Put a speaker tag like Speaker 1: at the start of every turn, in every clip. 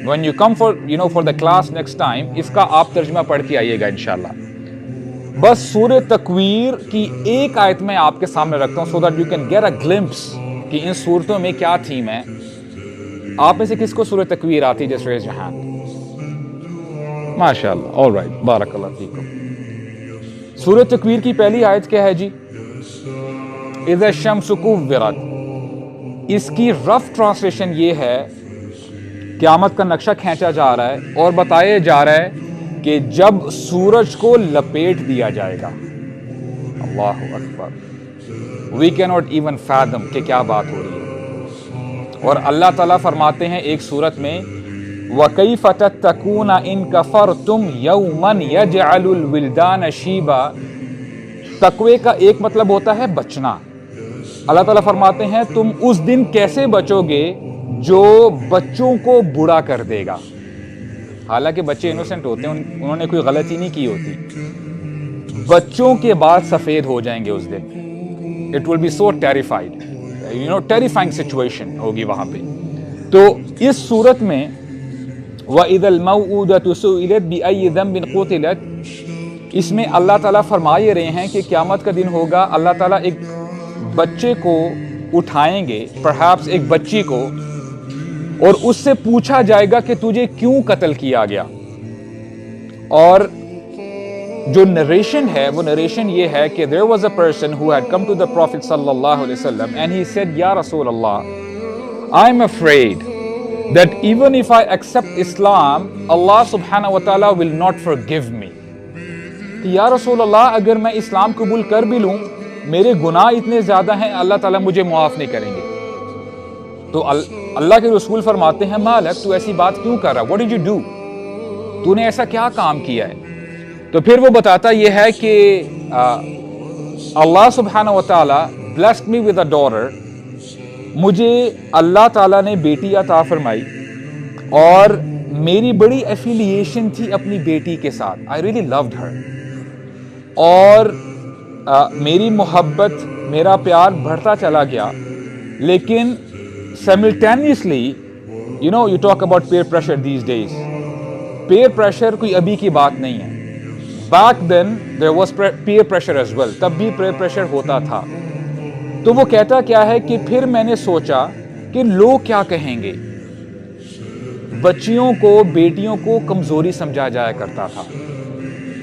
Speaker 1: when you come for the class next time, इसका आप तर्जुमा पढ़ के आइएगा इंशाल्लाह. बस सूरह तकवीर की एक आयत में आपके सामने रखता हूं so that you can get a glimpse कि इन सूरतों में क्या थीम है. आप में से किसको सूरह तकवीर आती है? Just raise your hand. माशाअल्लाह. ऑल राइट, बारकल्लाह फीकुम. सूरह तकवीर की पहली आयत क्या है जी? इज़ा शम्सु कुव्विरत. इसकी रफ ट्रांसलेशन ये है, क़यामत का नक्शा खींचा जा रहा है और बताया जा रहा है कि जब सूरज को लपेट दिया जाएगा. अल्लाहु अकबर. We can not even fathom कि क्या बात हो रही है. और अल्लाह ताला फरमाते हैं एक सूरत में, वकैफ़ तत्तकूना इन कफ़रतुम यौमन यजअलुल विल्दान शीबा. तकवे का एक मतलब होता है बचना. अल्लाह ताला फरमाते हैं तुम उस दिन कैसे बचोगे जो बच्चों को बूढ़ा कर देगा. हालांकि बच्चे इनोसेंट होते हैं, उन्होंने कोई गलती नहीं की होती. बच्चों के बाद सफेद हो जाएंगे उस दिन. It will be so terrified, terrifying situation होगी वहां पे. तो इस सूरत में वइदल मौऊदतु सुइलत बिअय्यि ज़ंबिन क़ुतिलत, इसमें अल्लाह ताला फरमा ये रहे हैं कि क़यामत का दिन होगा. अल्लाह ताला एक बच्चे को उठाएंगे, परहैप्स एक बच्ची को, और उससे पूछा जाएगा कि तुझे क्यों कत्ल किया गया. और जो नरेशन है वो नरेशन ये है कि there was a person who had come to the prophet सल्लल्लाहु अलैहि वसल्लम एंड ही सेड, या रसूल अल्लाह, I am afraid that even if I accept Islam, Allah subhanahu wa ta'ala will not forgive me. कि या रसूल अल्लाह, अगर मैं इस्लाम कबूल कर भी लूं, मेरे गुनाह इतने ज़्यादा हैं, अल्लाह ताला मुझे मुआफ़ नहीं करेंगे. तो अल्लाह के रसूल फरमाते हैं, मालक, तू ऐसी बात क्यों कर रहा? What did you do? तूने ऐसा क्या काम किया है? तो फिर वो बताता ये है कि अल्लाह सुब्हानहु व तआला blessed me with a daughter. मुझे अल्लाह ताला ने बेटी अता फरमाई और मेरी बड़ी एफिलिएशन थी अपनी बेटी के साथ. I really loved her. और मेरी मोहब्बत, मेरा प्यार बढ़ता चला गया. लेकिन simultaneously, you talk about peer pressure these days. peer pressure कोई अभी की बात नहीं है. back then there was peer pressure as well. तब भी peer pressure होता था. तो वो कहता क्या है कि फिर मैंने सोचा कि लोग क्या कहेंगे. बच्चियों को, बेटियों को कमजोरी समझा जाया करता था.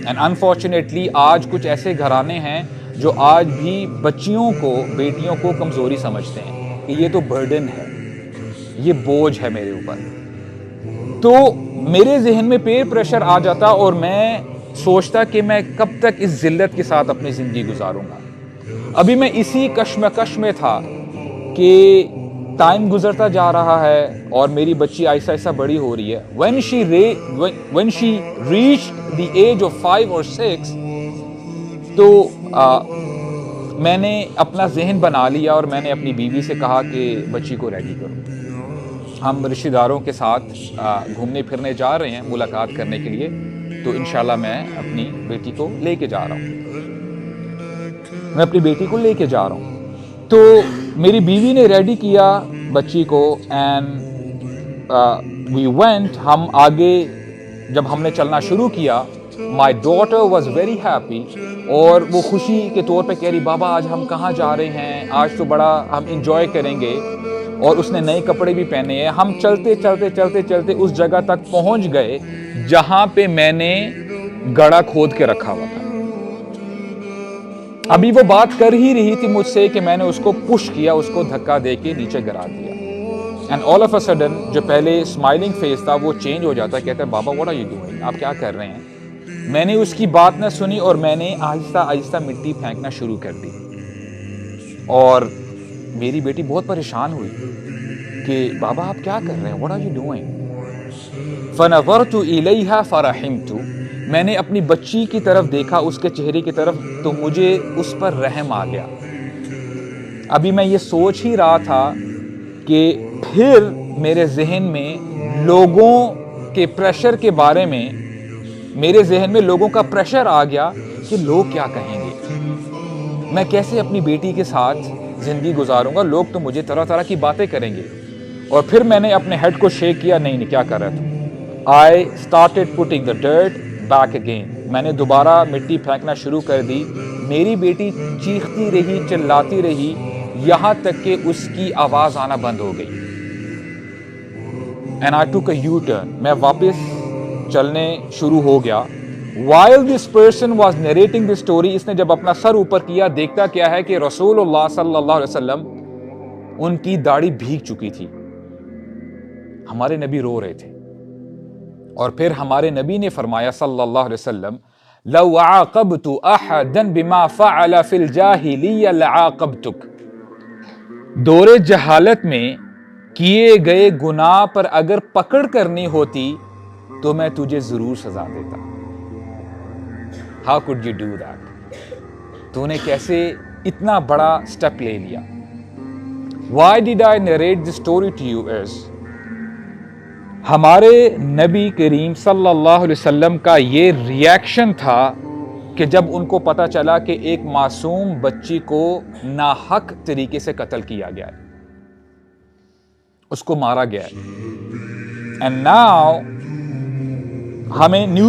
Speaker 1: एंड अनफॉर्चुनेटली आज कुछ ऐसे घराने हैं जो आज भी बच्चियों को, बेटियों को कमजोरी समझते हैं कि ये तो बर्डन है, ये बोझ है मेरे ऊपर. तो मेरे जहन में पेयर प्रेशर आ जाता और मैं सोचता कि मैं कब तक इस जिल्लत के साथ अपनी ज़िंदगी गुजारूंगा. अभी मैं इसी कश्मकश में था कि टाइम गुजरता जा रहा है और मेरी बच्ची आहिस्ता आहिस्ता बड़ी हो रही है. when she reached the age of 5 or 6, तो मैंने अपना जहन बना लिया और मैंने अपनी बीवी से कहा कि बच्ची को रेडी करो. हम रिश्तेदारों के साथ घूमने फिरने जा रहे हैं मुलाकात करने के लिए. तो इंशाल्लाह मैं अपनी बेटी को लेके जा रहा हूँ. तो मेरी बीवी ने रेडी किया बच्ची को एंड वी वेंट. हम आगे जब हमने चलना शुरू किया, my daughter was very happy. और वो खुशी के तौर पे कह रही, बाबा आज हम कहाँ जा रहे हैं, आज तो बड़ा हम इंजॉय करेंगे. और उसने नए कपड़े भी पहने हैं. हम चलते चलते चलते चलते उस जगह तक पहुँच गए जहाँ पे मैंने गड़ा खोद के रखा हुआ था. अभी वो बात कर ही रही थी मुझसे कि मैंने उसको पुश किया, उसको धक्का दे के नीचे गिरा दिया. And all of a sudden जो पहले स्माइलिंग फेस था वो चेंज हो जाता है. कहता है, बाबा व्हाट आर यू डूइंग, आप क्या कर रहे हैं? मैंने उसकी बात न सुनी और मैंने आहिस्ता आहिस्ता मिट्टी फेंकना शुरू कर दी. और मेरी बेटी बहुत परेशान हुई कि बाबा आप क्या कर रहे हैं, व्हाट आर यू डूइंग? फनज़रतु इलैहा फरहिमतु. मैंने अपनी बच्ची की तरफ देखा, उसके चेहरे की तरफ, तो मुझे उस पर रहम आ गया. अभी मैं ये सोच ही रहा था कि फिर मेरे जहन में लोगों के प्रेशर के बारे में, मेरे जहन में लोगों का प्रेशर आ गया कि लोग क्या कहेंगे, मैं कैसे अपनी बेटी के साथ ज़िंदगी गुजारूंगा, लोग तो मुझे तरह तरह की बातें करेंगे. اور پھر میں نے اپنے ہیڈ کو شیک کیا. نہیں کیا کر رہا تھا. I started putting the dirt back again. میں نے دوبارہ مٹی پھینکنا شروع کر دی. میری بیٹی چیختی رہی, چلاتی رہی, یہاں تک کہ اس کی آواز آنا بند ہو گئی. And I took a U-turn. میں واپس چلنے شروع ہو گیا. While this person was narrating this story, اس نے جب اپنا سر اوپر کیا, دیکھتا کیا ہے کہ رسول اللہ صلی اللہ علیہ وسلم ان کی داڑھی بھیگ چکی تھی. ہمارے نبی رو رہے تھے. اور پھر ہمارے نبی نے فرمایا صلی اللہ علیہ وسلم, لو عاقبت احدا بما فعل فی الجاہلیہ لعاقبتک. دور جہالت میں کیے گئے گناہ پر اگر پکڑ کرنی ہوتی تو میں تجھے ضرور سزا دیتا. How could you do that? تو نے کیسے اتنا بڑا سٹیپ لے لیا. Why did I narrate this story to you is, ہمارے نبی کریم صلی اللہ علیہ وسلم کا یہ ریاکشن تھا کہ جب ان کو پتا چلا کہ ایک معصوم بچی کو ناحق طریقے سے قتل کیا گیا ہے, اس کو مارا گیا ہے. And now ہمیں نیوز